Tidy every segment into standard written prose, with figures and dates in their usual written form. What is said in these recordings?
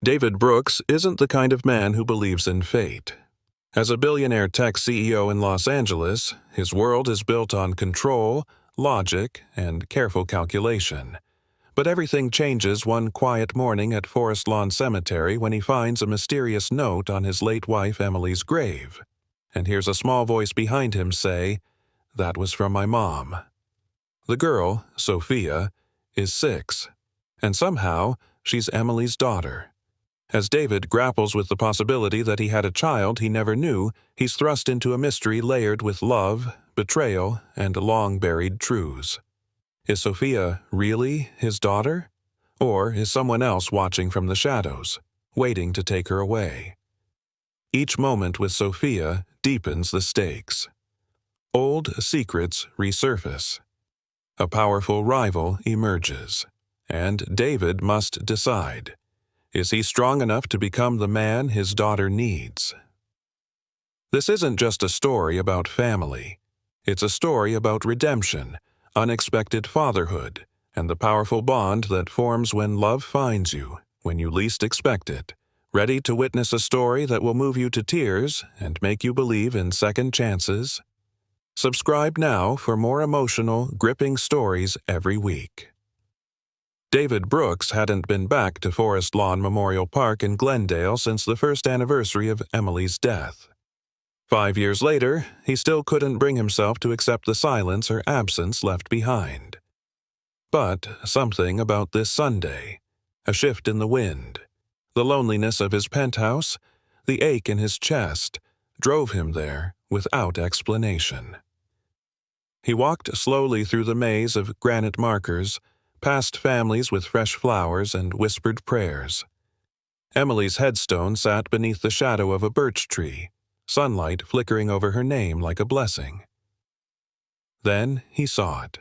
David Brooks isn't the kind of man who believes in fate. As a billionaire tech CEO in Los Angeles, his world is built on control, logic, and careful calculation. But everything changes one quiet morning at Forest Lawn Cemetery when he finds a mysterious note on his late wife Emily's grave, and hears a small voice behind him say, "That was from my mom." The girl, Sophia, is 6, and somehow she's Emily's daughter. As David grapples with the possibility that he had a child he never knew, he's thrust into a mystery layered with love, betrayal, and long-buried truths. Is Sophia really his daughter? Or is someone else watching from the shadows, waiting to take her away? Each moment with Sophia deepens the stakes. Old secrets resurface. A powerful rival emerges, and David must decide. Is he strong enough to become the man his daughter needs? This isn't just a story about family. It's a story about redemption, unexpected fatherhood, and the powerful bond that forms when love finds you, when you least expect it. Ready to witness a story that will move you to tears and make you believe in second chances? Subscribe now for more emotional, gripping stories every week. David Brooks hadn't been back to Forest Lawn Memorial Park in Glendale since the first anniversary of Emily's death. 5 years later, he still couldn't bring himself to accept the silence her absence left behind. But something about this Sunday, a shift in the wind, the loneliness of his penthouse, the ache in his chest, drove him there without explanation. He walked slowly through the maze of granite markers, past families with fresh flowers and whispered prayers. Emily's headstone sat beneath the shadow of a birch tree, sunlight flickering over her name like a blessing. Then he saw it.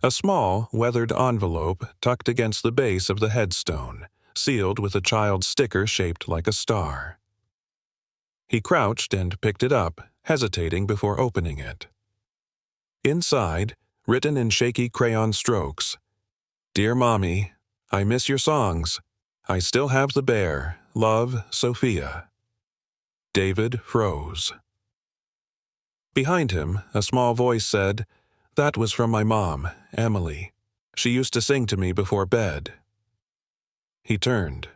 A small, weathered envelope tucked against the base of the headstone, sealed with a child's sticker shaped like a star. He crouched and picked it up, hesitating before opening it. Inside, written in shaky crayon strokes, "Dear Mommy, I miss your songs. I still have the bear. Love, Sophia." David froze. Behind him, a small voice said, "That was from my mom, Emily. She used to sing to me before bed." He turned.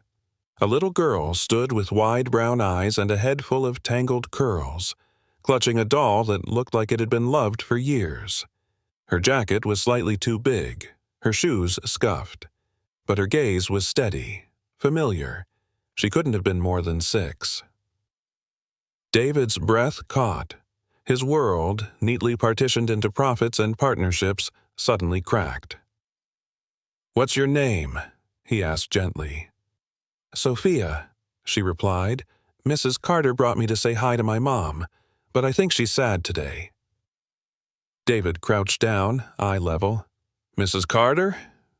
A little girl stood with wide brown eyes and a head full of tangled curls, clutching a doll that looked like it had been loved for years. Her jacket was slightly too big, her shoes scuffed, but her gaze was steady, familiar. She couldn't have been more than 6. David's breath caught. His world, neatly partitioned into profits and partnerships, suddenly cracked. "What's your name?" he asked gently. "Sophia," she replied. "Mrs. Carter brought me to say hi to my mom, but I think she's sad today." David crouched down, eye level. "Mrs. Carter?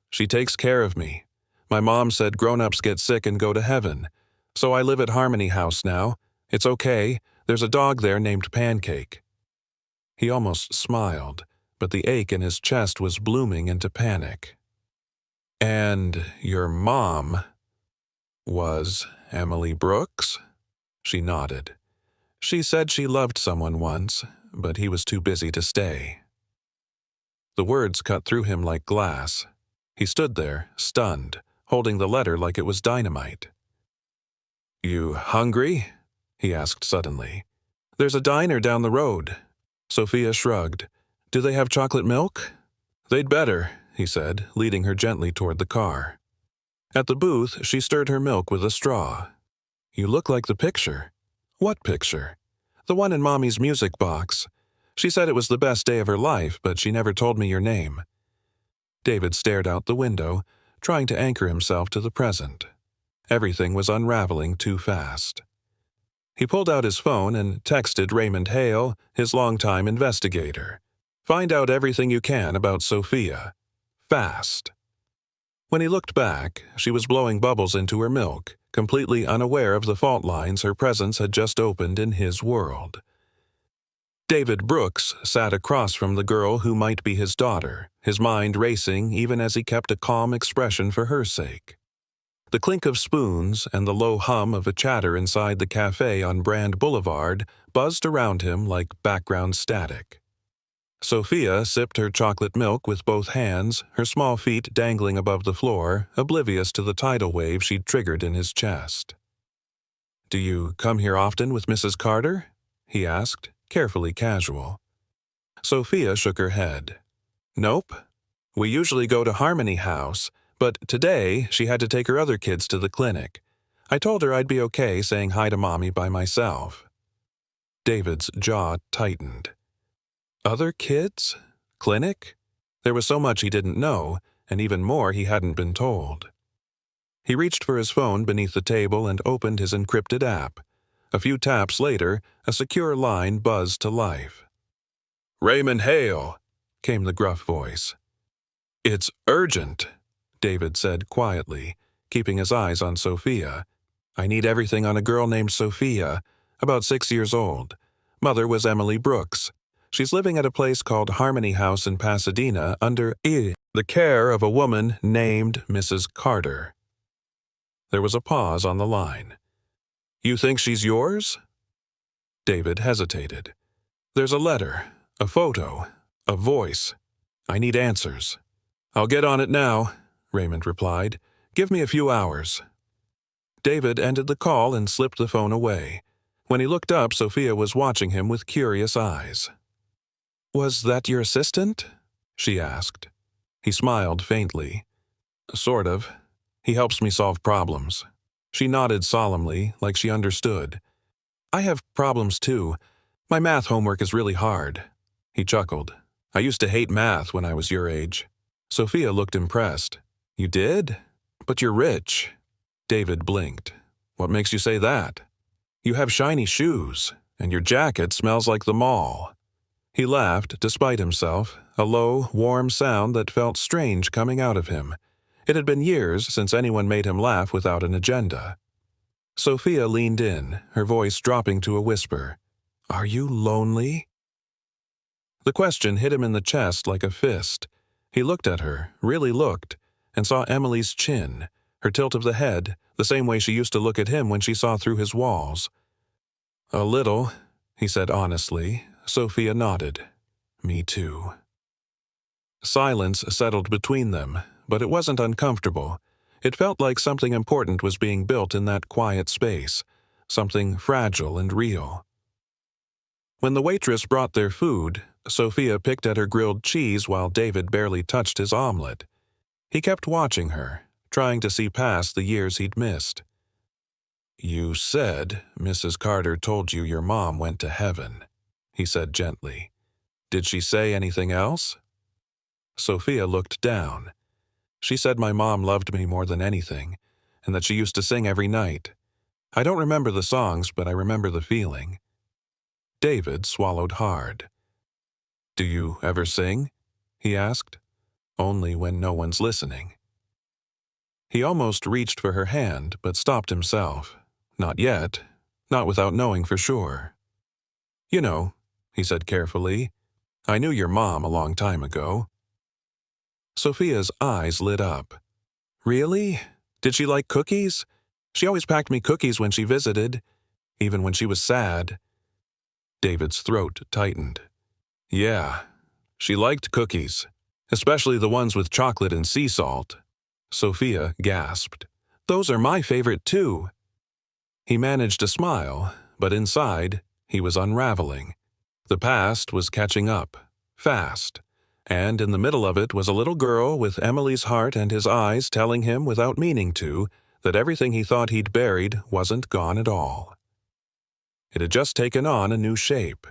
She takes care of me. My mom said grown-ups get sick and go to heaven, so I live at Harmony House now. It's okay. There's a dog there named Pancake." He almost smiled, but the ache in his chest was blooming into panic. "And your mom was Emily Brooks?" She nodded. "She said she loved someone once, but he was too busy to stay." The words cut through him like glass. He stood there, stunned, holding the letter like it was dynamite. "You hungry?" he asked suddenly. "There's a diner down the road." Sophia shrugged. "Do they have chocolate milk?" "They'd better," he said, leading her gently toward the car. At the booth, she stirred her milk with a straw. "You look like the picture." "What picture?" "The one in Mommy's music box. She said it was the best day of her life, but she never told me your name." David stared out the window, trying to anchor himself to the present. Everything was unraveling too fast. He pulled out his phone and texted Raymond Hale, his longtime investigator. "Find out everything you can about Sophia. Fast." When he looked back, she was blowing bubbles into her milk, completely unaware of the fault lines her presence had just opened in his world. David Brooks sat across from the girl who might be his daughter, his mind racing even as he kept a calm expression for her sake. The clink of spoons and the low hum of a chatter inside the cafe on Brand Boulevard buzzed around him like background static. Sophia sipped her chocolate milk with both hands, her small feet dangling above the floor, oblivious to the tidal wave she'd triggered in his chest. "Do you come here often with Mrs. Carter?" he asked, carefully casual. Sophia shook her head. "Nope. We usually go to Harmony House, but today she had to take her other kids to the clinic. I told her I'd be okay saying hi to Mommy by myself." David's jaw tightened. Other kids? Clinic? There was so much he didn't know, and even more he hadn't been told. He reached for his phone beneath the table and opened his encrypted app. A few taps later, a secure line buzzed to life. "Raymond Hale," came the gruff voice. "It's urgent," David said quietly, keeping his eyes on Sophia. "I need everything on a girl named Sophia, about 6 years old. Mother was Emily Brooks. She's living at a place called Harmony House in Pasadena under the care of a woman named Mrs. Carter." There was a pause on the line. "You think she's yours?" David hesitated. "There's a letter, a photo, a voice. I need answers." "I'll get on it now," Raymond replied. "Give me a few hours." David ended the call and slipped the phone away. When he looked up, Sophia was watching him with curious eyes. "Was that your assistant?" she asked. He smiled faintly. "Sort of. He helps me solve problems." She nodded solemnly, like she understood. "I have problems too. My math homework is really hard." He chuckled. "I used to hate math when I was your age." Sophia looked impressed. "You did? But you're rich." David blinked. "What makes you say that?" "You have shiny shoes, and your jacket smells like the mall." He laughed, despite himself, a low, warm sound that felt strange coming out of him. It had been years since anyone made him laugh without an agenda. Sophia leaned in, her voice dropping to a whisper. "Are you lonely?" The question hit him in the chest like a fist. He looked at her, really looked, and saw Emily's chin, her tilt of the head, the same way she used to look at him when she saw through his walls. "A little," he said honestly. Sophia nodded. "Me too." Silence settled between them, but it wasn't uncomfortable. It felt like something important was being built in that quiet space, something fragile and real. When the waitress brought their food, Sophia picked at her grilled cheese while David barely touched his omelet. He kept watching her, trying to see past the years he'd missed. "You said Mrs. Carter told you your mom went to heaven," he said gently. "Did she say anything else?" Sophia looked down. "She said my mom loved me more than anything, and that she used to sing every night. I don't remember the songs, but I remember the feeling." David swallowed hard. "Do you ever sing?" he asked. "Only when no one's listening." He almost reached for her hand, but stopped himself. "Not yet. Not without knowing for sure." "You know," he said carefully, "I knew your mom a long time ago." Sophia's eyes lit up. "Really? Did she like cookies? She always packed me cookies when she visited, even when she was sad." David's throat tightened. "Yeah, she liked cookies, especially the ones with chocolate and sea salt." Sophia gasped. "Those are my favorite too." He managed a smile, but inside, he was unraveling. The past was catching up, fast, and in the middle of it was a little girl with Emily's heart and his eyes telling him without meaning to that everything he thought he'd buried wasn't gone at all. It had just taken on a new shape,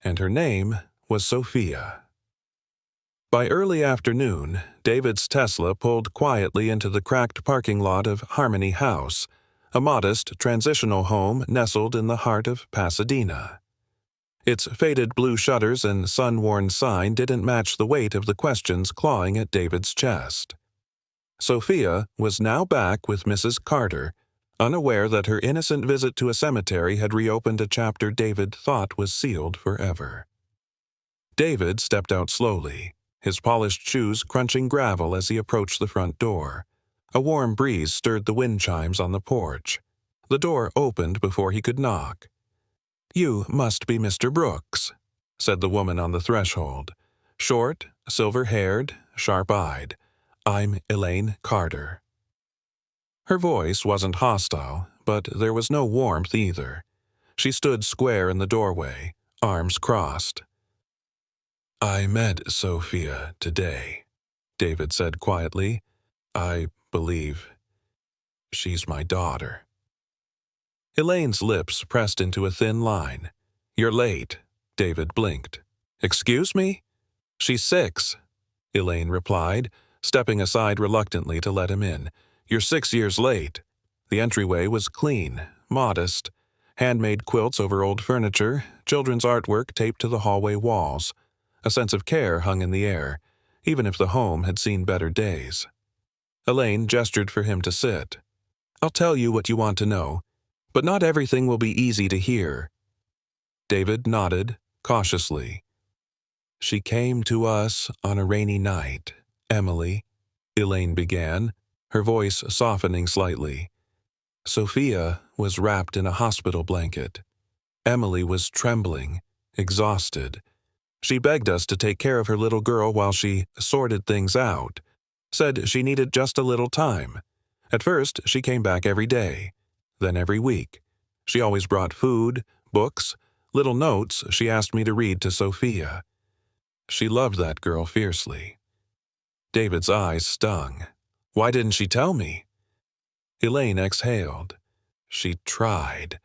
and her name was Sophia. By early afternoon, David's Tesla pulled quietly into the cracked parking lot of Harmony House, a modest transitional home nestled in the heart of Pasadena. Its faded blue shutters and sun-worn sign didn't match the weight of the questions clawing at David's chest. Sophia was now back with Mrs. Carter, unaware that her innocent visit to a cemetery had reopened a chapter David thought was sealed forever. David stepped out slowly, his polished shoes crunching gravel as he approached the front door. A warm breeze stirred the wind chimes on the porch. The door opened before he could knock. "You must be Mr. Brooks," said the woman on the threshold. Short, silver-haired, sharp-eyed. "I'm Elaine Carter." Her voice wasn't hostile, but there was no warmth either. She stood square in the doorway, arms crossed. "I met Sophia today," David said quietly. "I believe she's my daughter." Elaine's lips pressed into a thin line. "You're late," David blinked. "Excuse me?" "She's 6," Elaine replied, stepping aside reluctantly to let him in. "You're 6 years late." The entryway was clean, modest. Handmade quilts over old furniture, children's artwork taped to the hallway walls. A sense of care hung in the air, even if the home had seen better days. Elaine gestured for him to sit. "I'll tell you what you want to know, but not everything will be easy to hear." David nodded, cautiously. "She came to us on a rainy night, Emily," Elaine began, her voice softening slightly. "Sophia was wrapped in a hospital blanket. Emily was trembling, exhausted. She begged us to take care of her little girl while she sorted things out, said she needed just a little time. At first, she came back every day, then every week. She always brought food, books, little notes she asked me to read to Sophia. She loved that girl fiercely." David's eyes stung. "Why didn't she tell me?" Elaine exhaled. "She tried.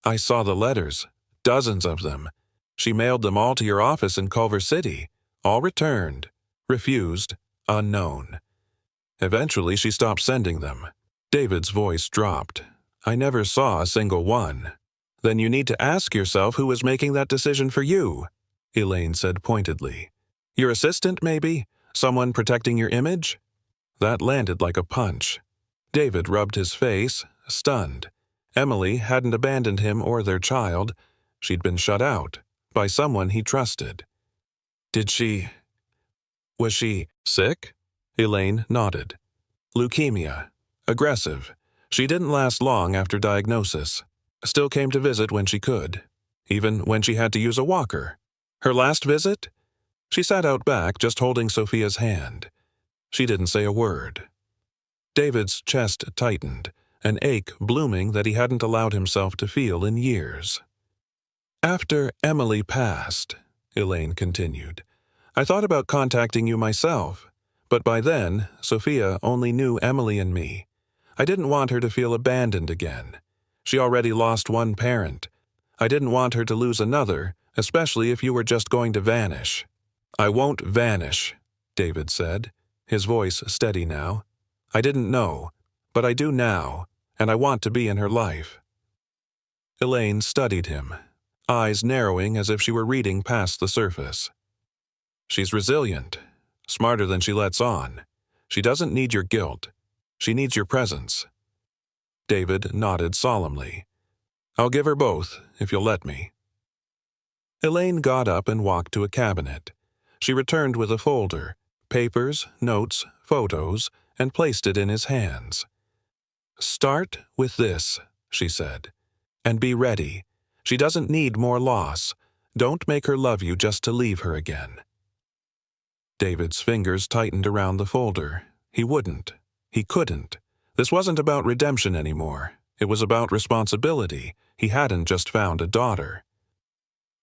I saw the letters, dozens of them. She mailed them all to your office in Culver City, all returned, refused, unknown. Eventually she stopped sending them." David's voice dropped. "I never saw a single one." "Then you need to ask yourself who was making that decision for you," Elaine said pointedly. "Your assistant, maybe? Someone protecting your image?" That landed like a punch. David rubbed his face, stunned. Emily hadn't abandoned him or their child. She'd been shut out by someone he trusted. Was she sick?" Elaine nodded. "Leukemia. Aggressive. She didn't last long after diagnosis. Still came to visit when she could, even when she had to use a walker. Her last visit? She sat out back, just holding Sophia's hand. She didn't say a word." David's chest tightened, an ache blooming that he hadn't allowed himself to feel in years. "After Emily passed," Elaine continued, "I thought about contacting you myself, but by then, Sophia only knew Emily and me. I didn't want her to feel abandoned again. She already lost one parent. I didn't want her to lose another, especially if you were just going to vanish." "I won't vanish," David said, his voice steady now. "I didn't know, but I do now, and I want to be in her life." Elaine studied him, eyes narrowing as if she were reading past the surface. "She's resilient, smarter than she lets on. She doesn't need your guilt. She needs your presence." David nodded solemnly. "I'll give her both, if you'll let me." Elaine got up and walked to a cabinet. She returned with a folder, papers, notes, photos, and placed it in his hands. "Start with this," she said, "and be ready. She doesn't need more loss. Don't make her love you just to leave her again." David's fingers tightened around the folder. He wouldn't. He couldn't. This wasn't about redemption anymore. It was about responsibility. He hadn't just found a daughter.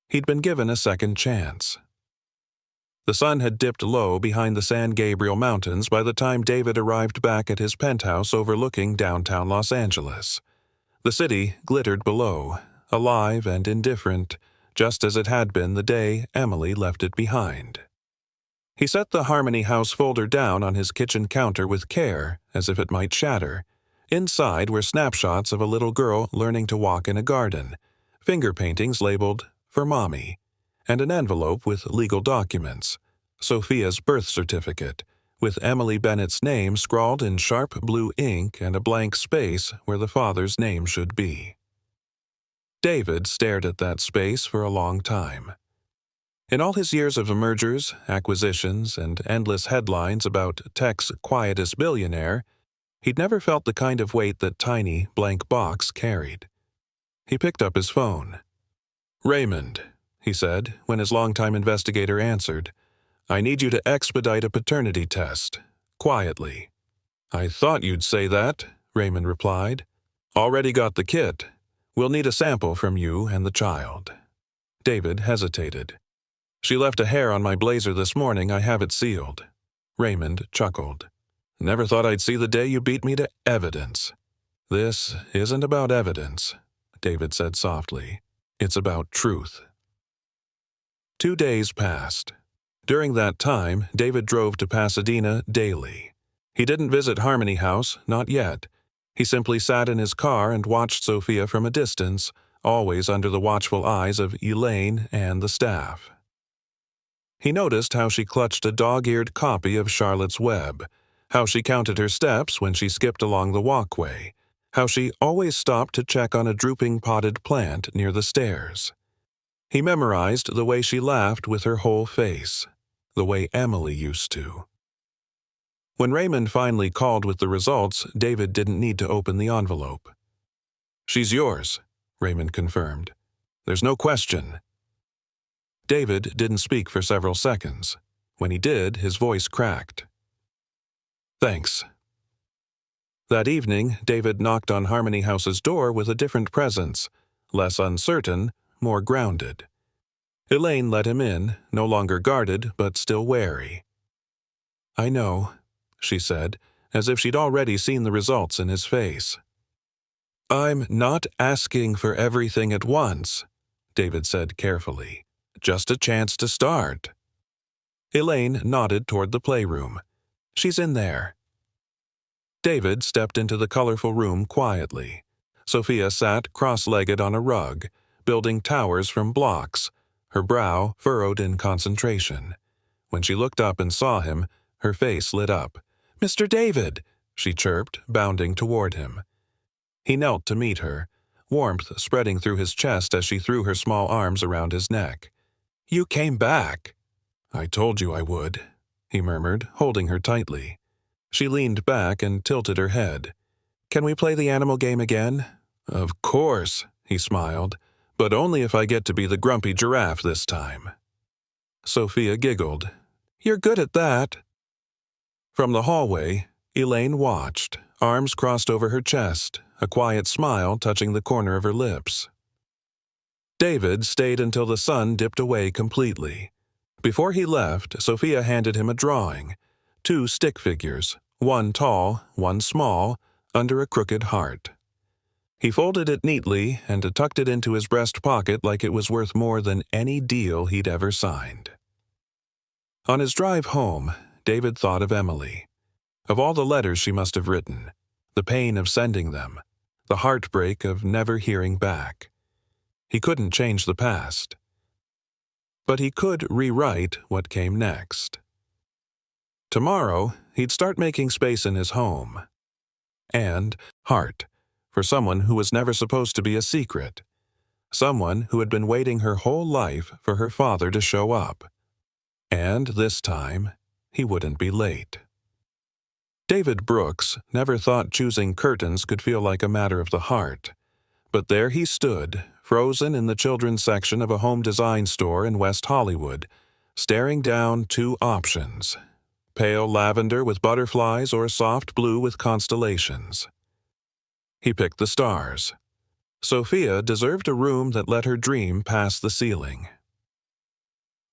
He'd been given a second chance. The sun had dipped low behind the San Gabriel Mountains by the time David arrived back at his penthouse overlooking downtown Los Angeles. The city glittered below, alive and indifferent, just as it had been the day Emily left it behind. He set the Harmony House folder down on his kitchen counter with care, as if it might shatter. Inside were snapshots of a little girl learning to walk in a garden, finger paintings labeled, "For Mommy," and an envelope with legal documents, Sophia's birth certificate, with Emily Bennett's name scrawled in sharp blue ink and a blank space where the father's name should be. David stared at that space for a long time. In all his years of mergers, acquisitions, and endless headlines about tech's quietest billionaire, He'd never felt the kind of weight that tiny, blank box carried. He picked up his phone. "Raymond," he said, when his longtime investigator answered, "I need you to expedite a paternity test. Quietly." "I thought you'd say that," Raymond replied. "Already got the kit. We'll need a sample from you and the child." David hesitated. "She left a hair on my blazer this morning. I have it sealed." Raymond chuckled. "Never thought I'd see the day you beat me to evidence." "This isn't about evidence," David said softly. "It's about truth." 2 days passed. During that time, David drove to Pasadena daily. He didn't visit Harmony House, not yet. He simply sat in his car and watched Sophia from a distance, always under the watchful eyes of Elaine and the staff. He noticed how she clutched a dog-eared copy of Charlotte's Web, how she counted her steps when she skipped along the walkway, how she always stopped to check on a drooping potted plant near the stairs. He memorized the way she laughed with her whole face, the way Emily used to. When Raymond finally called with the results, David didn't need to open the envelope. "She's yours," Raymond confirmed. "There's no question." David didn't speak for several seconds. When he did, his voice cracked. "Thanks." That evening, David knocked on Harmony House's door with a different presence, less uncertain, more grounded. Elaine let him in, no longer guarded, but still wary. "I know," she said, as if she'd already seen the results in his face. "I'm not asking for everything at once," David said carefully. "Just a chance to start." Elaine nodded toward the playroom. "She's in there." David stepped into the colorful room quietly. Sophia sat cross-legged on a rug, building towers from blocks, her brow furrowed in concentration. When she looked up and saw him, her face lit up. "Mr. David!" she chirped, bounding toward him. He knelt to meet her, warmth spreading through his chest as she threw her small arms around his neck. "You came back." "I told you I would," he murmured, holding her tightly. She leaned back and tilted her head. "Can we play the animal game again?" "Of course," he smiled, "but only if I get to be the grumpy giraffe this time." Sophia giggled. "You're good at that." From the hallway, Elaine watched, arms crossed over her chest, a quiet smile touching the corner of her lips. David stayed until the sun dipped away completely. Before he left, Sophia handed him a drawing, 2 stick figures, one tall, one small, under a crooked heart. He folded it neatly and tucked it into his breast pocket like it was worth more than any deal he'd ever signed. On his drive home, David thought of Emily, of all the letters she must have written, the pain of sending them, the heartbreak of never hearing back. He couldn't change the past, but he could rewrite what came next. Tomorrow, he'd start making space in his home. And heart, for someone who was never supposed to be a secret. Someone who had been waiting her whole life for her father to show up. And this time, he wouldn't be late. David Brooks never thought choosing curtains could feel like a matter of the heart. But there he stood, frozen in the children's section of a home design store in West Hollywood, staring down 2 options: pale lavender with butterflies or soft blue with constellations. He picked the stars. Sophia deserved a room that let her dream past the ceiling.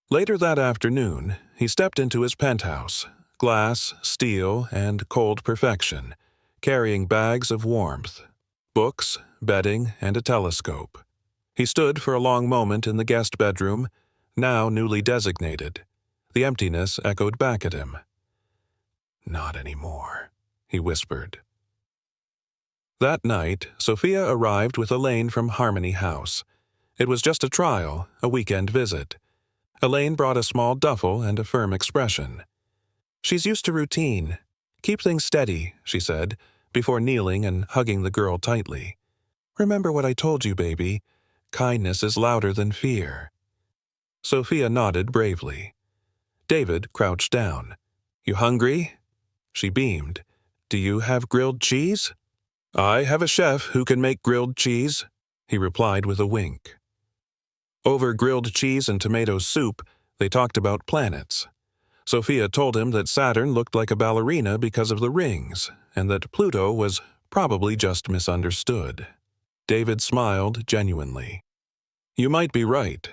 Later that afternoon, he stepped into his penthouse, glass, steel, and cold perfection, carrying bags of warmth, books, bedding, and a telescope. He stood for a long moment in the guest bedroom, now newly designated. The emptiness echoed back at him. "Not anymore," he whispered. That night, Sophia arrived with Elaine from Harmony House. It was just a trial, a weekend visit. Elaine brought a small duffel and a firm expression. "She's used to routine. Keep things steady," she said, before kneeling and hugging the girl tightly. "Remember what I told you, baby. Kindness is louder than fear." Sophia nodded bravely. David crouched down. "You hungry?" She beamed. Do you have grilled cheese?" "I have a chef who can make grilled cheese," he replied with a wink. Over grilled cheese and tomato soup, they talked about planets. Sophia told him that Saturn looked like a ballerina because of the rings, and that Pluto was probably just misunderstood. David smiled genuinely. "You might be right."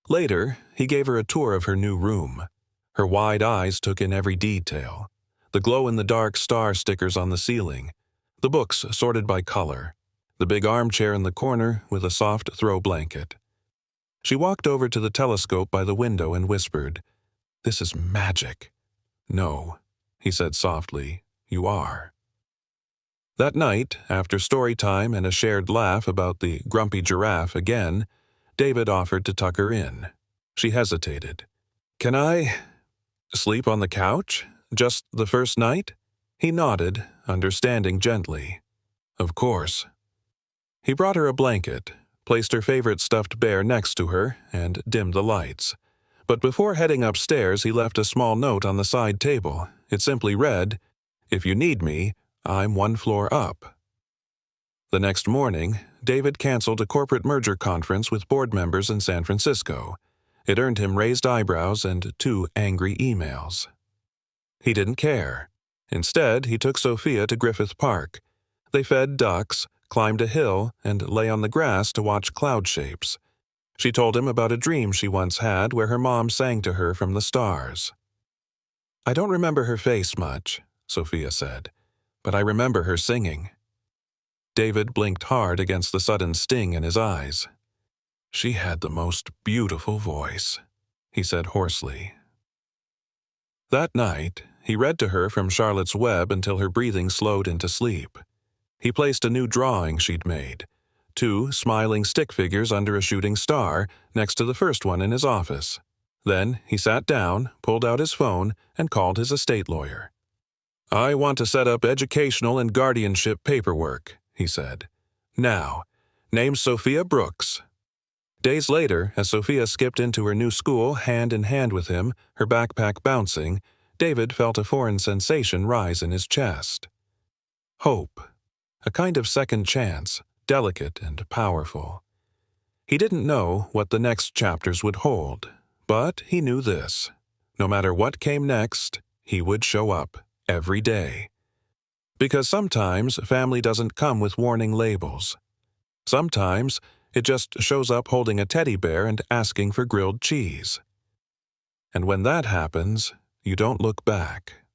Later, he gave her a tour of her new room. Her wide eyes took in every detail. The glow-in-the-dark star stickers on the ceiling, the books sorted by color, the big armchair in the corner with a soft throw blanket. She walked over to the telescope by the window and whispered, "This is magic." "No," he said softly, "you are." That night, after story time and a shared laugh about the grumpy giraffe again, David offered to tuck her in. She hesitated. "Can I sleep on the couch? Just the first night?" He nodded, understanding gently. "Of course." He brought her a blanket, placed her favorite stuffed bear next to her, and dimmed the lights. But before heading upstairs, he left a small note on the side table. It simply read, "If you need me, I'm one floor up." The next morning, David canceled a corporate merger conference with board members in San Francisco. It earned him raised eyebrows and 2 angry emails. He didn't care. Instead, he took Sophia to Griffith Park. They fed ducks, climbed a hill, and lay on the grass to watch cloud shapes. She told him about a dream she once had where her mom sang to her from the stars. "I don't remember her face much," Sophia said, "but I remember her singing." David blinked hard against the sudden sting in his eyes. "She had the most beautiful voice," he said hoarsely. That night, he read to her from Charlotte's Web until her breathing slowed into sleep. He placed a new drawing she'd made, 2 smiling stick figures under a shooting star next to the first one in his office. Then he sat down, pulled out his phone, and called his estate lawyer. "I want to set up educational and guardianship paperwork," he said. "Now, name's Sophia Brooks." Days later, as Sophia skipped into her new school hand in hand with him, her backpack bouncing, David felt a foreign sensation rise in his chest. Hope. A kind of second chance, delicate and powerful. He didn't know what the next chapters would hold, but he knew this. No matter what came next, he would show up every day. Because sometimes family doesn't come with warning labels. Sometimes it just shows up holding a teddy bear and asking for grilled cheese. And when that happens, you don't look back.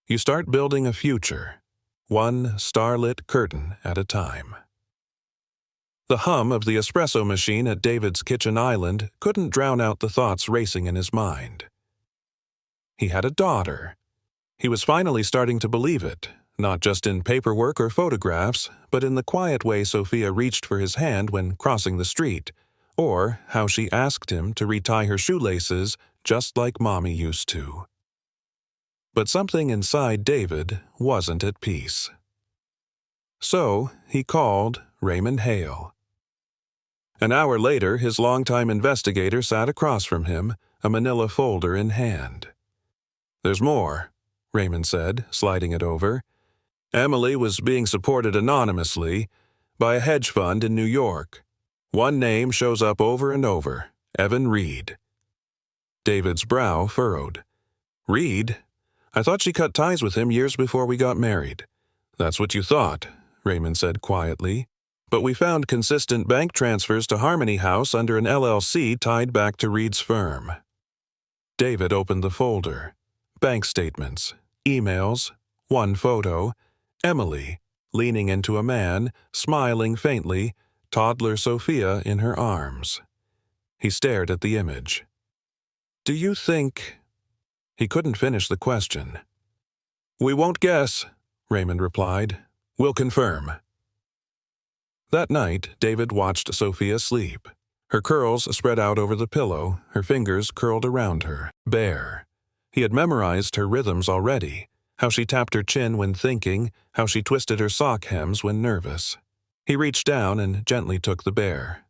You start building a future, one starlit curtain at a time. The hum of the espresso machine at David's kitchen island couldn't drown out the thoughts racing in his mind. He had a daughter. He was finally starting to believe it, not just in paperwork or photographs, but in the quiet way Sophia reached for his hand when crossing the street, or how she asked him to retie her shoelaces just like Mommy used to. But something inside David wasn't at peace. So he called Raymond Hale. An hour later, his longtime investigator sat across from him, a manila folder in hand. "There's more," Raymond said, sliding it over. "Emily was being supported anonymously by a hedge fund in New York. One name shows up over and over, Evan Reed." David's brow furrowed. "Reed? I thought she cut ties with him years before we got married." "That's what you thought," Raymond said quietly. "But we found consistent bank transfers to Harmony House under an LLC tied back to Reed's firm." David opened the folder. Bank statements, emails, one photo, Emily, leaning into a man, smiling faintly, toddler Sophia in her arms. He stared at the image. "Do you think—" He couldn't finish the question. "We won't guess," Raymond replied. "We'll confirm." That night, David watched Sophia sleep. Her curls spread out over the pillow, her fingers curled around her, bare. He had memorized her rhythms already, how she tapped her chin when thinking, how she twisted her sock hems when nervous. He reached down and gently took the bear.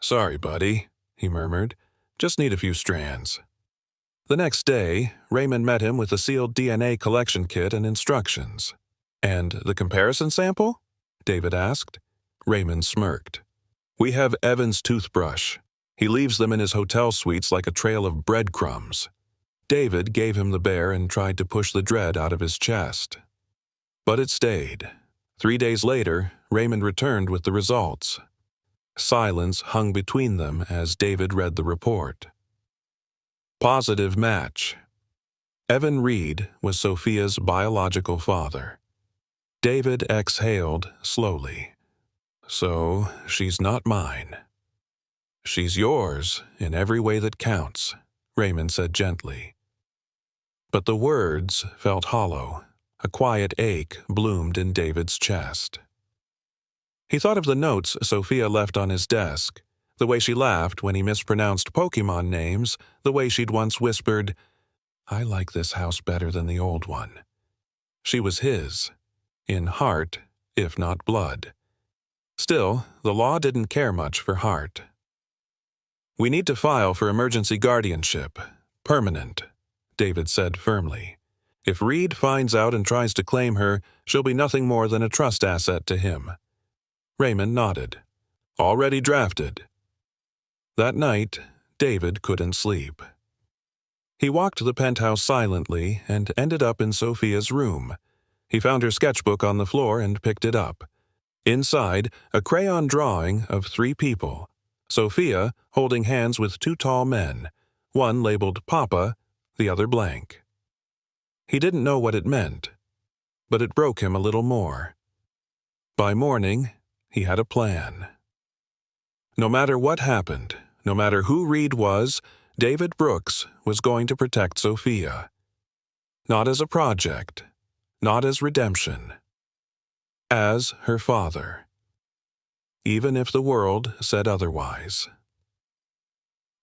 "Sorry, buddy," he murmured. "Just need a few strands." The next day, Raymond met him with a sealed DNA collection kit and instructions. "And the comparison sample?" David asked. Raymond smirked. "We have Evan's toothbrush. He leaves them in his hotel suites like a trail of breadcrumbs." David gave him the bear and tried to push the dread out of his chest. But it stayed. 3 days later, Raymond returned with the results. Silence hung between them as David read the report. Positive match. Evan Reed was Sophia's biological father. David exhaled slowly. "So, she's not mine." "She's yours in every way that counts," Raymond said gently. But the words felt hollow. A quiet ache bloomed in David's chest. He thought of the notes Sophia left on his desk, the way she laughed when he mispronounced Pokemon names, the way she'd once whispered, "I like this house better than the old one." She was his, in heart, if not blood. Still, the law didn't care much for heart. "We need to file for emergency guardianship. Permanent," David said firmly. "If Reed finds out and tries to claim her, she'll be nothing more than a trust asset to him." Raymond nodded. "Already drafted." That night, David couldn't sleep. He walked the penthouse silently and ended up in Sophia's room. He found her sketchbook on the floor and picked it up. Inside, a crayon drawing of 3 people. Sophia holding hands with 2 tall men, one labeled Papa, the other blank. He didn't know what it meant, but it broke him a little more. By morning, he had a plan. No matter what happened, no matter who Reed was, David Brooks was going to protect Sophia. Not as a project, not as redemption. As her father. Even if the world said otherwise.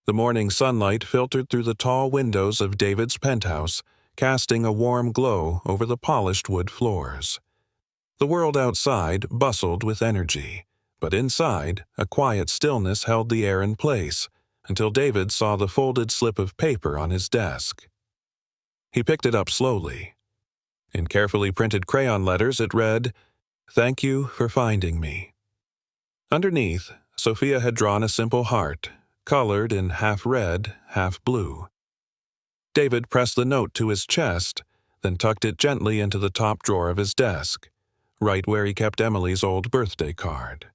The morning sunlight filtered through the tall windows of David's penthouse, casting a warm glow over the polished wood floors. The world outside bustled with energy, but inside, a quiet stillness held the air in place, until David saw the folded slip of paper on his desk. He picked it up slowly. In carefully printed crayon letters it read, "Thank you for finding me." Underneath, Sophia had drawn a simple heart, colored in half red, half blue. David pressed the note to his chest, then tucked it gently into the top drawer of his desk, right where he kept Emily's old birthday card.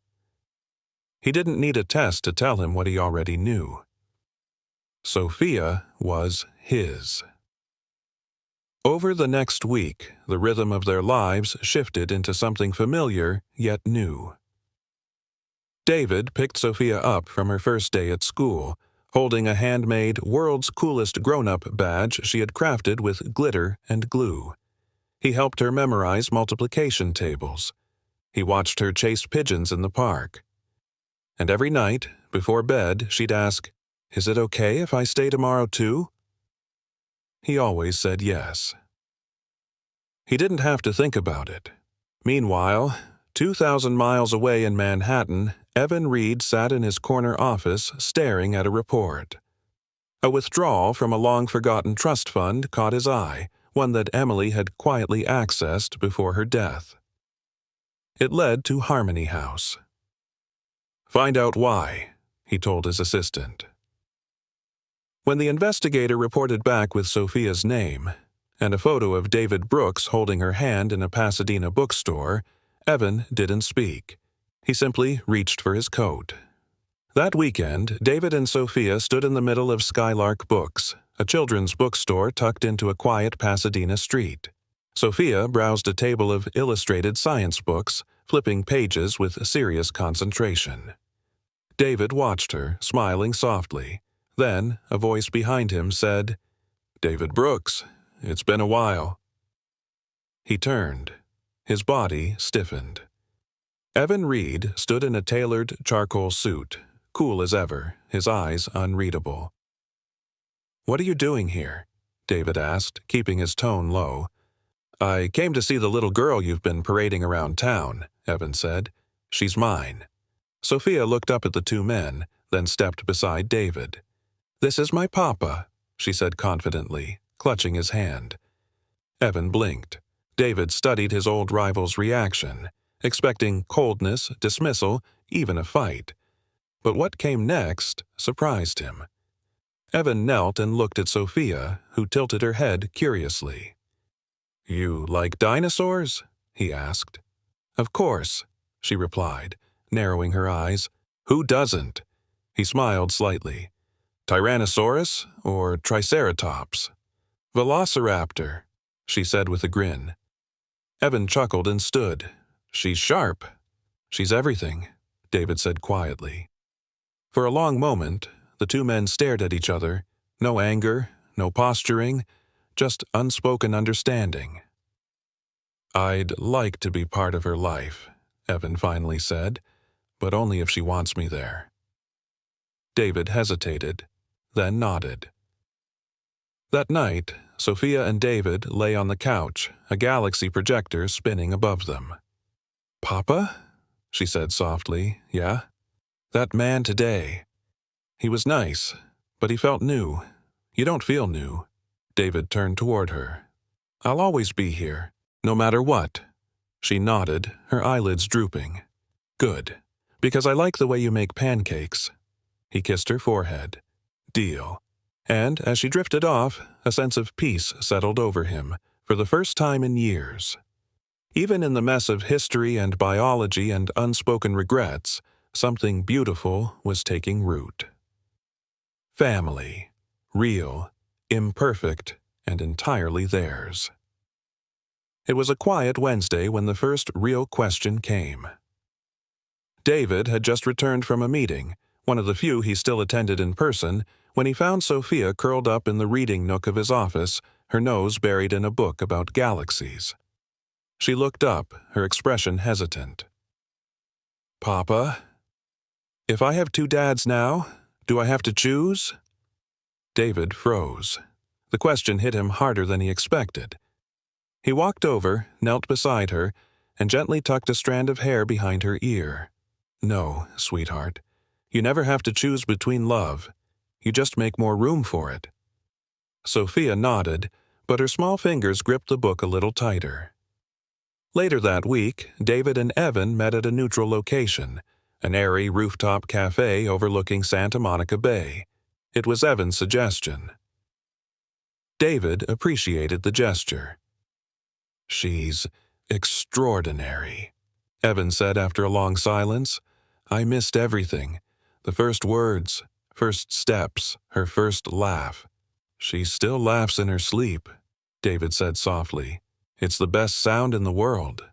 He didn't need a test to tell him what he already knew. Sophia was his. Over the next week, the rhythm of their lives shifted into something familiar yet new. David picked Sophia up from her first day at school, holding a handmade World's Coolest Grown-Up badge she had crafted with glitter and glue. He helped her memorize multiplication tables. He watched her chase pigeons in the park. And every night, before bed, she'd ask, "Is it okay if I stay tomorrow too?" He always said yes. He didn't have to think about it. Meanwhile, 2,000 miles away in Manhattan, Evan Reed sat in his corner office staring at a report. A withdrawal from a long-forgotten trust fund caught his eye, one that Emily had quietly accessed before her death. It led to Harmony House. "Find out why," he told his assistant. When the investigator reported back with Sophia's name and a photo of David Brooks holding her hand in a Pasadena bookstore, Evan didn't speak. He simply reached for his coat. That weekend, David and Sophia stood in the middle of Skylark Books, a children's bookstore tucked into a quiet Pasadena street. Sophia browsed a table of illustrated science books, flipping pages with serious concentration. David watched her, smiling softly. Then, a voice behind him said, "David Brooks, it's been a while." He turned. His body stiffened. Evan Reed stood in a tailored charcoal suit, cool as ever, his eyes unreadable. "What are you doing here?" David asked, keeping his tone low. "I came to see the little girl you've been parading around town," Evan said. "She's mine." Sophia looked up at the 2 men, then stepped beside David. "This is my papa," she said confidently, clutching his hand. Evan blinked. David studied his old rival's reaction, expecting coldness, dismissal, even a fight. But what came next surprised him. Evan knelt and looked at Sophia, who tilted her head curiously. "You like dinosaurs?" he asked. "Of course," she replied, narrowing her eyes. "Who doesn't?" He smiled slightly. "Tyrannosaurus or Triceratops?" "Velociraptor," she said with a grin. Evan chuckled and stood. "She's sharp." "She's everything," David said quietly. For a long moment, the two men stared at each other. No anger, no posturing, just unspoken understanding. "I'd like to be part of her life," Evan finally said, "but only if she wants me there." David hesitated, then nodded. That night, Sophia and David lay on the couch, a galaxy projector spinning above them. "Papa?" she said softly. "Yeah? That man today. He was nice, but he felt new. You don't feel new." David turned toward her. "I'll always be here, no matter what." She nodded, her eyelids drooping. "Good, because I like the way you make pancakes." He kissed her forehead. "Deal." And as she drifted off, a sense of peace settled over him, for the first time in years. Even in the mess of history and biology and unspoken regrets, something beautiful was taking root. Family. Real, imperfect, and entirely theirs. It was a quiet Wednesday when the first real question came. David had just returned from a meeting, one of the few he still attended in person, when he found Sophia curled up in the reading nook of his office, her nose buried in a book about galaxies. She looked up, her expression hesitant. "Papa? If I have two dads now, do I have to choose?" David froze. The question hit him harder than he expected. He walked over, knelt beside her, and gently tucked a strand of hair behind her ear. "No, sweetheart. You never have to choose between love. You just make more room for it." Sophia nodded, but her small fingers gripped the book a little tighter. Later that week, David and Evan met at a neutral location, an airy rooftop cafe overlooking Santa Monica Bay. It was Evan's suggestion. David appreciated the gesture. "She's extraordinary," Evan said after a long silence. "I missed everything. The first words, first steps, her first laugh." "She still laughs in her sleep," David said softly. "It's the best sound in the world."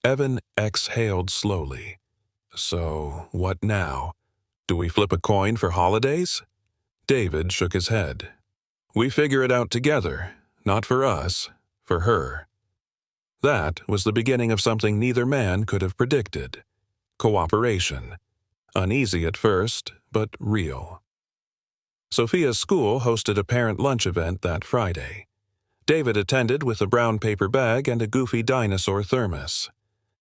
Evan exhaled slowly. "So, what now? Do we flip a coin for holidays?" David shook his head. "We figure it out together, not for us, for her." That was the beginning of something neither man could have predicted. Cooperation. Uneasy at first, but real. Sophia's school hosted a parent lunch event that Friday. David attended with a brown paper bag and a goofy dinosaur thermos.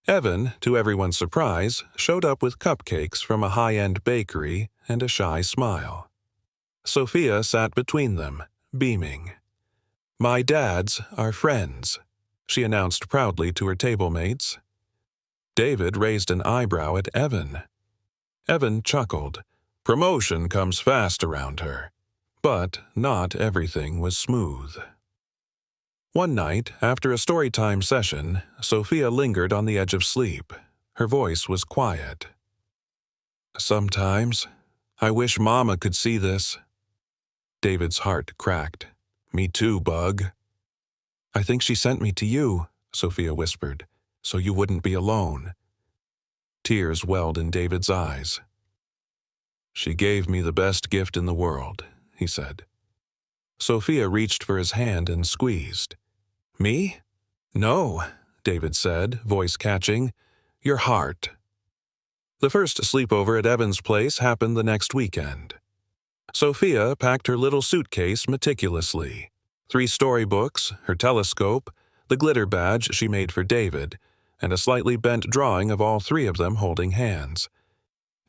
Evan, to everyone's surprise, showed up with cupcakes from a high-end bakery and a shy smile. Sophia sat between them, beaming. "My dads are friends," she announced proudly to her table mates. David raised an eyebrow at Evan. Evan chuckled. Promotion comes fast around her. But not everything was smooth. One night, after a storytime session, Sophia lingered on the edge of sleep. Her voice was quiet. "Sometimes, I wish Mama could see this." David's heart cracked. "Me too, Bug." "I think she sent me to you," Sophia whispered, "so you wouldn't be alone." Tears welled in David's eyes. "She gave me the best gift in the world," he said. Sophia reached for his hand and squeezed. "Me? No," David said, voice catching. "Your heart." The first sleepover at Evan's place happened the next weekend. Sophia packed her little suitcase meticulously. 3 storybooks, her telescope, the glitter badge she made for David, and a slightly bent drawing of all 3 of them holding hands.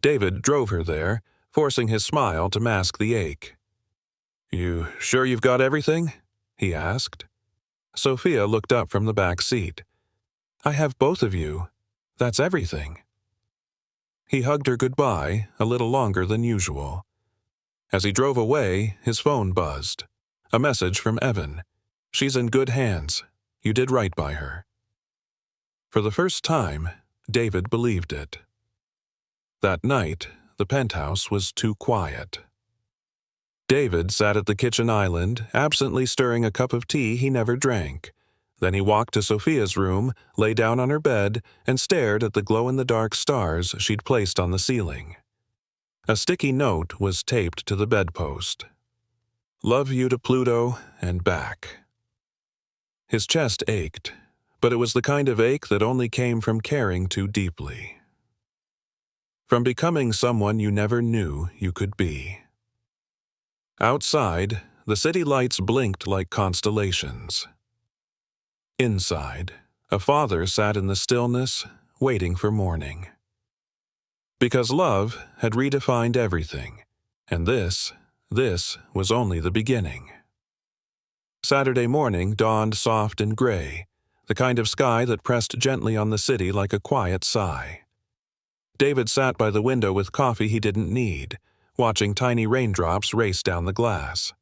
David drove her there, forcing his smile to mask the ache. You sure you've got everything? He asked. Sophia looked up from the back seat. I have both of you. That's everything. He hugged her goodbye a little longer than usual. As he drove away, his phone buzzed. A message from Evan. She's in good hands. You did right by her. For the first time, David believed it. That night, the penthouse was too quiet. David sat at the kitchen island, absently stirring a cup of tea he never drank. Then he walked to Sophia's room, lay down on her bed, and stared at the glow-in-the-dark stars she'd placed on the ceiling. A sticky note was taped to the bedpost. Love you to Pluto and back. His chest ached, but it was the kind of ache that only came from caring too deeply. From becoming someone you never knew you could be. Outside, the city lights blinked like constellations. Inside, a father sat in the stillness, waiting for morning. Because love had redefined everything, and this was only the beginning. Saturday morning dawned soft and gray, the kind of sky that pressed gently on the city like a quiet sigh. David sat by the window with coffee he didn't need, watching tiny raindrops race down the glass.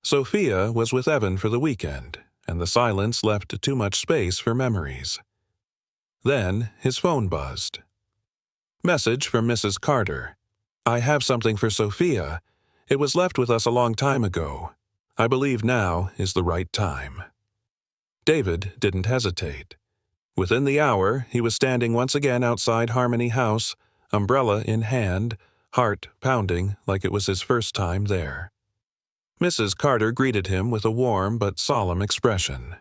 Sophia was with Evan for the weekend, and the silence left too much space for memories. Then his phone buzzed. Message from Mrs. Carter. I have something for Sophia. It was left with us a long time ago. I believe now is the right time. David didn't hesitate. Within the hour, he was standing once again outside Harmony House, umbrella in hand, heart pounding like it was his first time there. Mrs. Carter greeted him with a warm but solemn expression.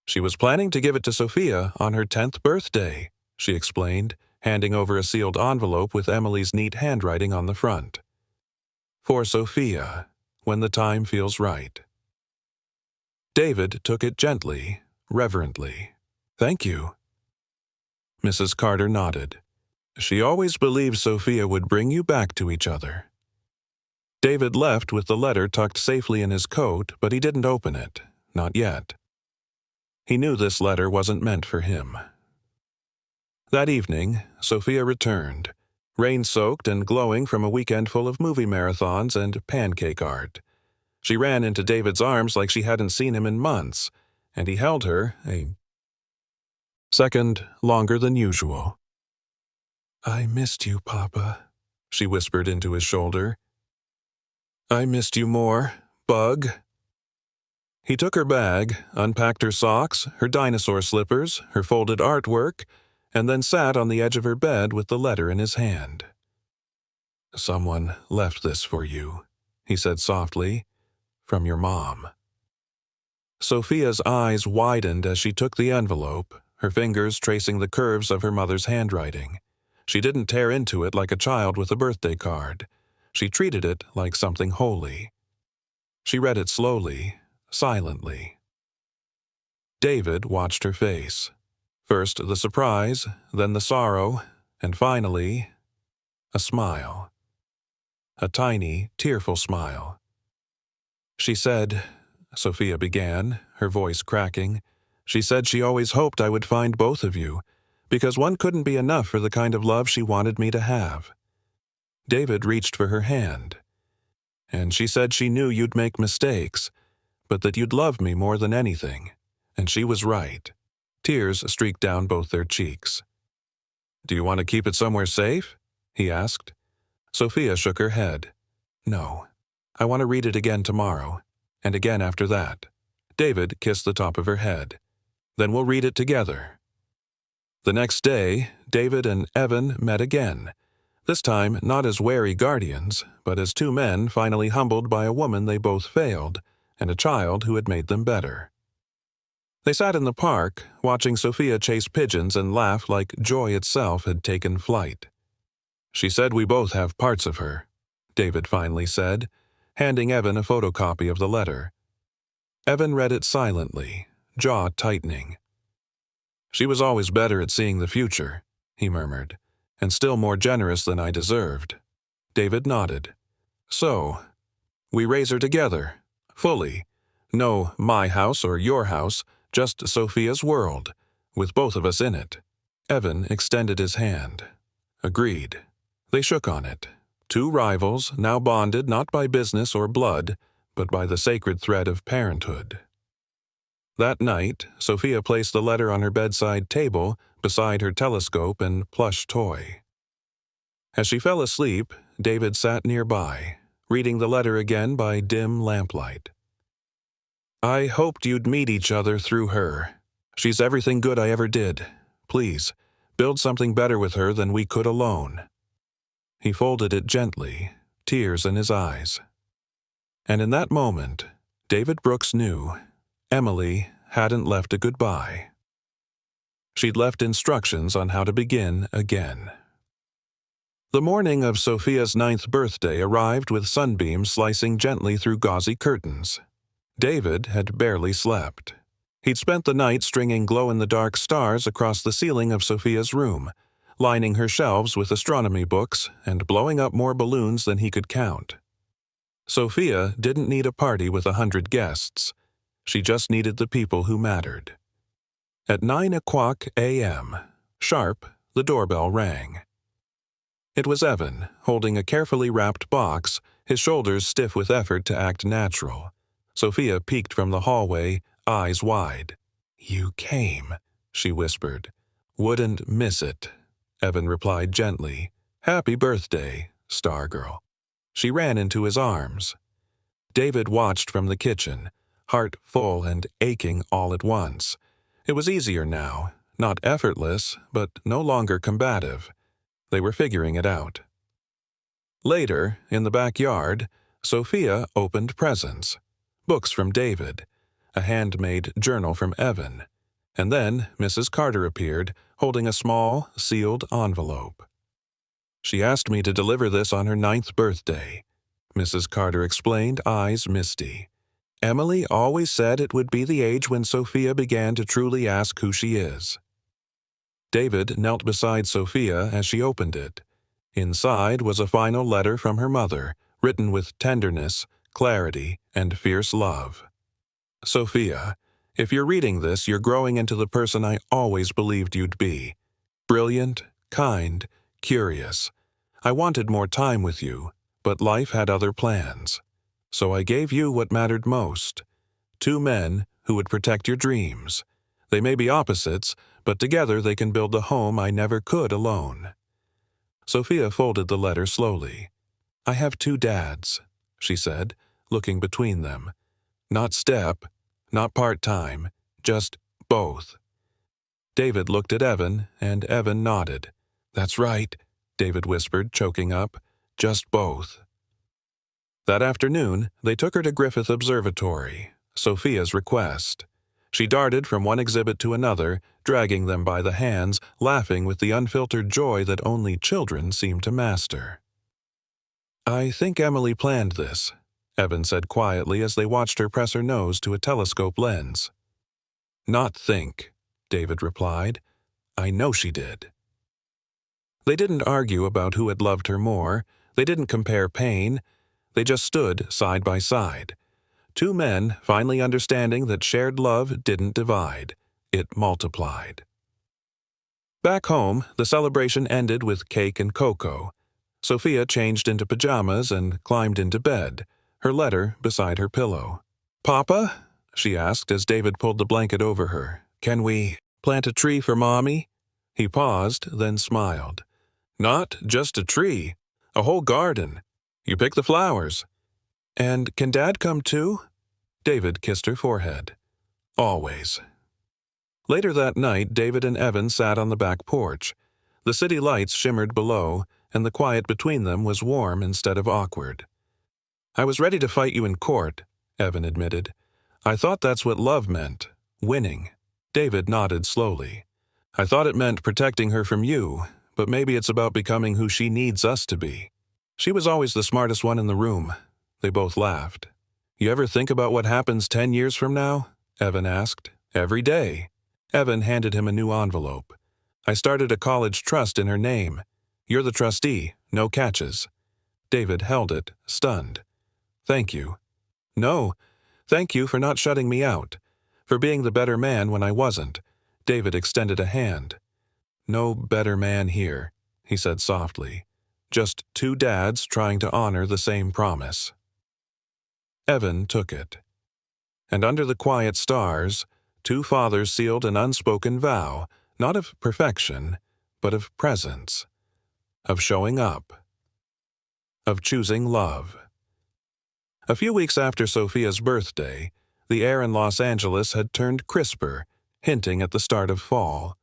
She was planning to give it to Sophia on her 10th birthday, she explained, handing over a sealed envelope with Emily's neat handwriting on the front. For Sophia, when the time feels right. David took it gently, reverently. Thank you. Mrs. Carter nodded. She always believed Sophia would bring you back to each other. David left with the letter tucked safely in his coat, but he didn't open it, not yet. He knew this letter wasn't meant for him. That evening, Sophia returned, rain-soaked and glowing from a weekend full of movie marathons and pancake art. She ran into David's arms like she hadn't seen him in months, and he held her a second longer than usual. I missed you, Papa, she whispered into his shoulder. I missed you more, Bug. He took her bag, unpacked her socks, her dinosaur slippers, her folded artwork, and then sat on the edge of her bed with the letter in his hand. Someone left this for you, he said softly, from your mom. Sophia's eyes widened as she took the envelope, her fingers tracing the curves of her mother's handwriting. She didn't tear into it like a child with a birthday card. She treated it like something holy. She read it slowly, silently. David watched her face. First the surprise, then the sorrow, and finally, a smile. A tiny, tearful smile. She said, Sophia began, her voice cracking, she said she always hoped I would find both of you, because one couldn't be enough for the kind of love she wanted me to have. David reached for her hand. And she said she knew you'd make mistakes, but that you'd love me more than anything. And she was right. Tears streaked down both their cheeks. Do you want to keep it somewhere safe? He asked. Sophia shook her head. No. I want to read it again tomorrow, and again after that. David kissed the top of her head. Then we'll read it together. The next day, David and Evan met again. This time not as wary guardians, but as two men finally humbled by a woman they both failed, and a child who had made them better. They sat in the park, watching Sophia chase pigeons and laugh like joy itself had taken flight. She said we both have parts of her, David finally said, handing Evan a photocopy of the letter. Evan read it silently, jaw tightening. She was always better at seeing the future, he murmured, and still more generous than I deserved. David nodded. So, We raise her together, fully. No my house or your house, just Sophia's world, with both of us in it. Evan extended his hand. Agreed. They shook on it. Two rivals, now bonded not by business or blood, but by the sacred thread of parenthood. That night, Sophia placed the letter on her bedside table beside her telescope and plush toy. As she fell asleep, David sat nearby, reading the letter again by dim lamplight. I hoped you'd meet each other through her. She's everything good I ever did. Please, build something better with her than we could alone. He folded it gently, tears in his eyes. And in that moment, David Brooks knew Emily hadn't left a goodbye. She'd left instructions on how to begin again. The morning of Sophia's 9th birthday arrived with sunbeams slicing gently through gauzy curtains. David had barely slept. He'd spent the night stringing glow-in-the-dark stars across the ceiling of Sophia's room, lining her shelves with astronomy books and blowing up more balloons than he could count. Sophia didn't need a party with 100 guests. She just needed the people who mattered. At 9:00 a.m., sharp, the doorbell rang. It was Evan, holding a carefully wrapped box, his shoulders stiff with effort to act natural. Sophia peeked from the hallway, eyes wide. You came, she whispered. Wouldn't miss it, Evan replied gently. Happy birthday, Stargirl. She ran into his arms. David watched from the kitchen, heart full and aching all at once. It was easier now, not effortless, but no longer combative. They were figuring it out. Later, in the backyard, Sophia opened presents. Books from David, a handmade journal from Evan, and then Mrs. Carter appeared, holding a small, sealed envelope. She asked me to deliver this on her 9th birthday, Mrs. Carter explained, eyes misty. Emily always said it would be the age when Sophia began to truly ask who she is. David knelt beside Sophia as she opened it. Inside was a final letter from her mother, written with tenderness, clarity, and fierce love. Sophia, if you're reading this, you're growing into the person I always believed you'd be. Brilliant, kind, curious. I wanted more time with you, but life had other plans. So I gave you what mattered most. 2 men who would protect your dreams. They may be opposites, but together they can build the home I never could alone. Sophia folded the letter slowly. I have 2 dads, she said, looking between them. Not step, not part-time, just both. David looked at Evan, and Evan nodded. That's right, David whispered, choking up. Just both. That afternoon, they took her to Griffith Observatory, Sophia's request. She darted from one exhibit to another, dragging them by the hands, laughing with the unfiltered joy that only children seem to master. I think Emily planned this, Evan said quietly as they watched her press her nose to a telescope lens. Not think, David replied. I know she did. They didn't argue about who had loved her more. They didn't compare pain. They just stood side by side. 2 men finally understanding that shared love didn't divide. It multiplied. Back home, the celebration ended with cake and cocoa. Sophia changed into pajamas and climbed into bed, her letter beside her pillow. Papa? She asked as David pulled the blanket over her. Can we plant a tree for Mommy? He paused, then smiled. Not just a tree, a whole garden. You pick the flowers. And can Dad come too? David kissed her forehead. Always. Later that night, David and Evan sat on the back porch. The city lights shimmered below, and the quiet between them was warm instead of awkward. I was ready to fight you in court, Evan admitted. I thought that's what love meant, winning. David nodded slowly. I thought it meant protecting her from you, but maybe it's about becoming who she needs us to be. She was always the smartest one in the room. They both laughed. You ever think about what happens 10 years from now? Evan asked. Every day. Evan handed him a new envelope. I started a college trust in her name. You're the trustee, no catches. David held it, stunned. Thank you. No, thank you for not shutting me out, for being the better man when I wasn't. David extended a hand. No better man here, he said softly. Just two dads trying to honor the same promise. Evan took it. And under the quiet stars, two fathers sealed an unspoken vow, not of perfection, but of presence, of showing up, of choosing love. A few weeks after Sophia's birthday, the air in Los Angeles had turned crisper, hinting at the start of fall.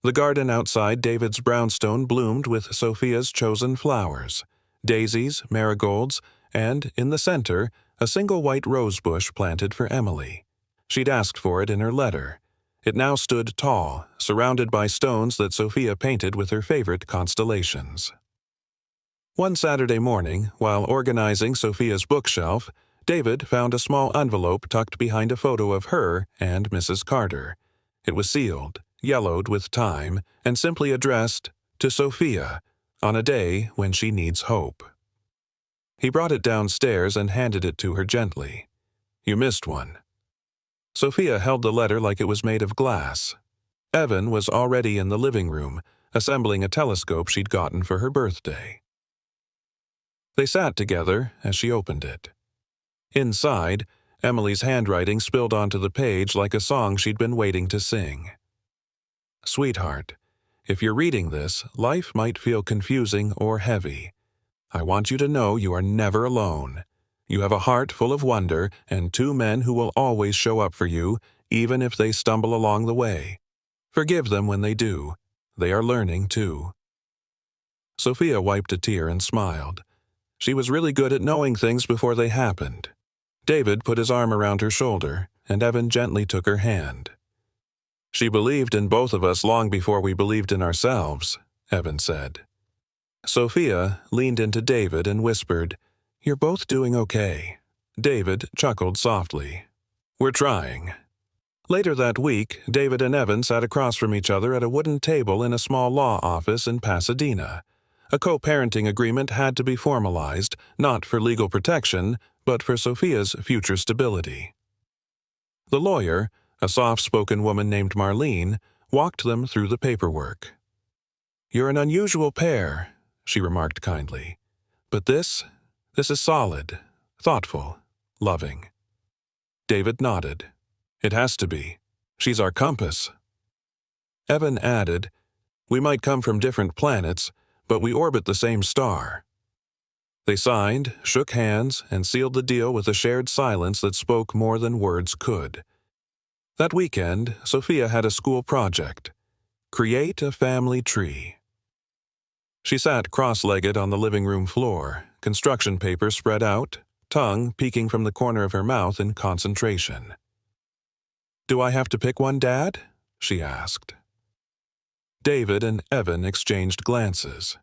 The garden outside David's brownstone bloomed with Sophia's chosen flowers, daisies, marigolds, and, in the center, a single white rose bush planted for Emily. She'd asked for it in her letter. It now stood tall, surrounded by stones that Sophia painted with her favorite constellations. One Saturday morning, while organizing Sophia's bookshelf, David found a small envelope tucked behind a photo of her and Mrs. Carter. It was sealed, yellowed with time, and simply addressed, "To Sophia, on a day when she needs hope." He brought it downstairs and handed it to her gently. "You missed one." Sophia held the letter like it was made of glass. Evan was already in the living room, assembling a telescope she'd gotten for her birthday. They sat together as she opened it. Inside, Emily's handwriting spilled onto the page like a song she'd been waiting to sing. "Sweetheart, if you're reading this, life might feel confusing or heavy. I want you to know you are never alone. You have a heart full of wonder and two men who will always show up for you, even if they stumble along the way. Forgive them when they do. They are learning, too." Sophia wiped a tear and smiled. She was really good at knowing things before they happened. David put his arm around her shoulder, and Evan gently took her hand. "She believed in both of us long before we believed in ourselves," Evan said. Sophia leaned into David and whispered, "You're both doing okay." David chuckled softly. "We're trying." Later that week, David and Evan sat across from each other at a wooden table in a small law office in Pasadena. A co-parenting agreement had to be formalized, not for legal protection, but for Sophia's future stability. The lawyer, a soft-spoken woman named Marlene, walked them through the paperwork. "You're an unusual pair," she remarked kindly. "But this is solid, thoughtful, loving." David nodded. "It has to be. She's our compass." Evan added, "We might come from different planets, but we orbit the same star." They signed, shook hands, and sealed the deal with a shared silence that spoke more than words could. That weekend, Sophia had a school project: create a family tree. She sat cross-legged on the living room floor, construction paper spread out, tongue peeking from the corner of her mouth in concentration. "Do I have to pick one, Dad?" she asked. David and Evan exchanged glances.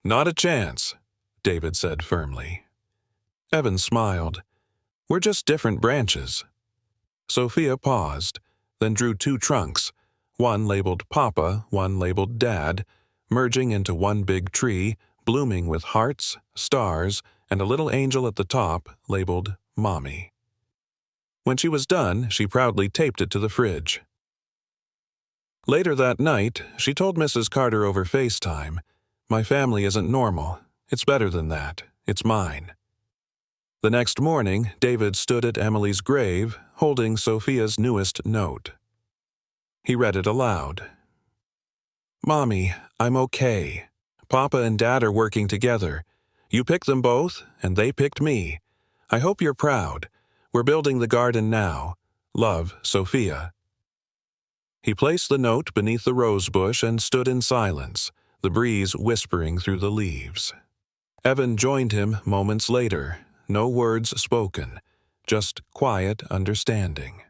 "Not a chance," David said firmly. Evan smiled. "We're just different branches." Sophia paused, then drew two trunks, one labeled Papa, one labeled Dad, merging into one big tree, blooming with hearts, stars, and a little angel at the top labeled Mommy. When she was done, she proudly taped it to the fridge. Later that night, she told Mrs. Carter over FaceTime, "My family isn't normal. It's better than that. It's mine." The next morning, David stood at Emily's grave, holding Sophia's newest note. He read it aloud. "Mommy, I'm okay. Papa and Dad are working together. You picked them both, and they picked me. I hope you're proud. We're building the garden now. Love, Sophia." He placed the note beneath the rose bush and stood in silence, the breeze whispering through the leaves. Evan joined him moments later, no words spoken, just quiet understanding.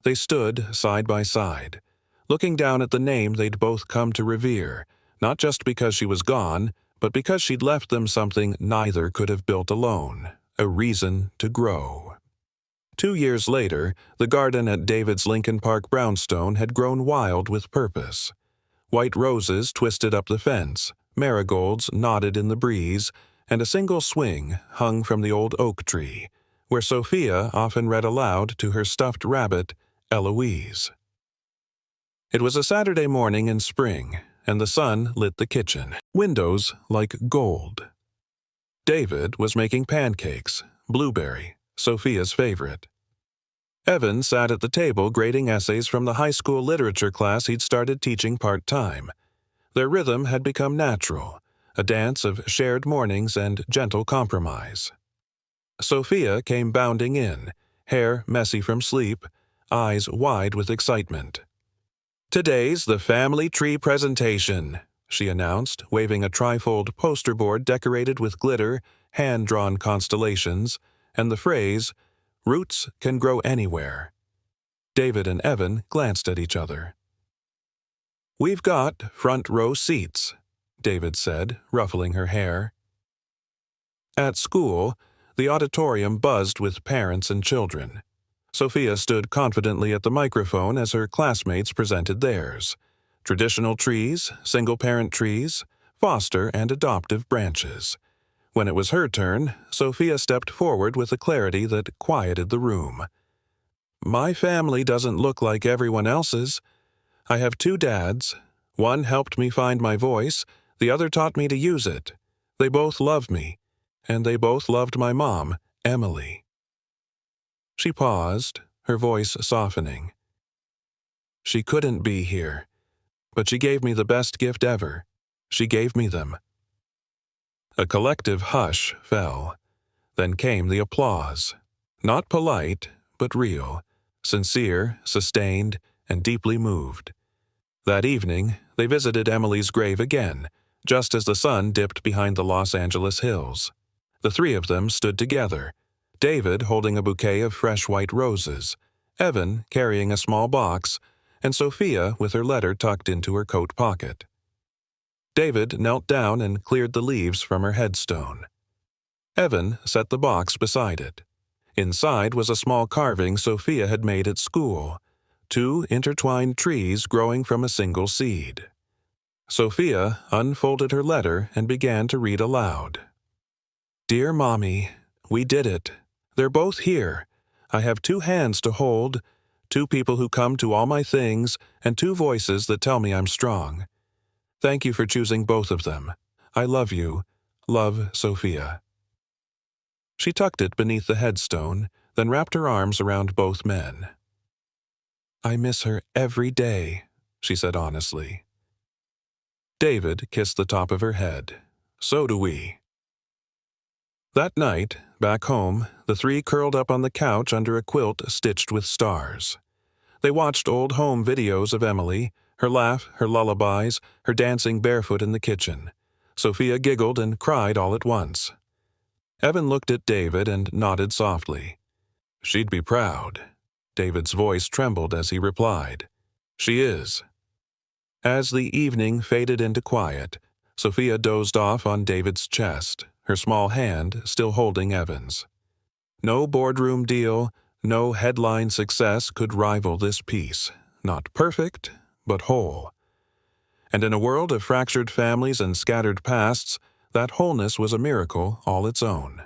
They stood side by side, looking down at the name they'd both come to revere, not just because she was gone, but because she'd left them something neither could have built alone, a reason to grow. 2 years later, the garden at David's Lincoln Park brownstone had grown wild with purpose. White roses twisted up the fence, marigolds nodded in the breeze, and a single swing hung from the old oak tree, where Sophia often read aloud to her stuffed rabbit, Eloise. It was a Saturday morning in spring, and the sun lit the kitchen, windows like gold. David was making pancakes, blueberry, Sophia's favorite. Evan sat at the table grading essays from the high school literature class he'd started teaching part-time. Their rhythm had become natural, a dance of shared mornings and gentle compromise. Sophia came bounding in, hair messy from sleep, eyes wide with excitement. "Today's the family tree presentation," she announced, waving a trifold poster board decorated with glitter, hand-drawn constellations, and the phrase, "Roots can grow anywhere." David and Evan glanced at each other. "We've got front-row seats," David said, ruffling her hair. At school, the auditorium buzzed with parents and children. Sophia stood confidently at the microphone as her classmates presented theirs. Traditional trees, single-parent trees, foster and adoptive branches. When it was her turn, Sophia stepped forward with a clarity that quieted the room. "My family doesn't look like everyone else's. I have 2 dads. One helped me find my voice, the other taught me to use it. They both love me, and they both loved my mom, Emily." She paused, her voice softening. "She couldn't be here, but she gave me the best gift ever. She gave me them." A collective hush fell. Then came the applause. Not polite, but real, sincere, sustained, and deeply moved. That evening, they visited Emily's grave again, just as the sun dipped behind the Los Angeles hills. The 3 of them stood together, David holding a bouquet of fresh white roses, Evan carrying a small box, and Sophia with her letter tucked into her coat pocket. David knelt down and cleared the leaves from her headstone. Evan set the box beside it. Inside was a small carving Sophia had made at school, 2 intertwined trees growing from a single seed. Sophia unfolded her letter and began to read aloud. "Dear Mommy, we did it. They're both here. I have 2 hands to hold, 2 people who come to all my things, and 2 voices that tell me I'm strong. Thank you for choosing both of them. I love you. Love, Sophia." She tucked it beneath the headstone, then wrapped her arms around both men. "I miss her every day," she said honestly. David kissed the top of her head. "So do we." That night, back home, the 3 curled up on the couch under a quilt stitched with stars. They watched old home videos of Emily, her laugh, her lullabies, her dancing barefoot in the kitchen. Sophia giggled and cried all at once. Evan looked at David and nodded softly. "She'd be proud." David's voice trembled as he replied, "She is." As the evening faded into quiet, Sophia dozed off on David's chest, her small hand still holding Evan's. No boardroom deal, no headline success could rival this peace. Not perfect, but whole. And in a world of fractured families and scattered pasts, that wholeness was a miracle all its own.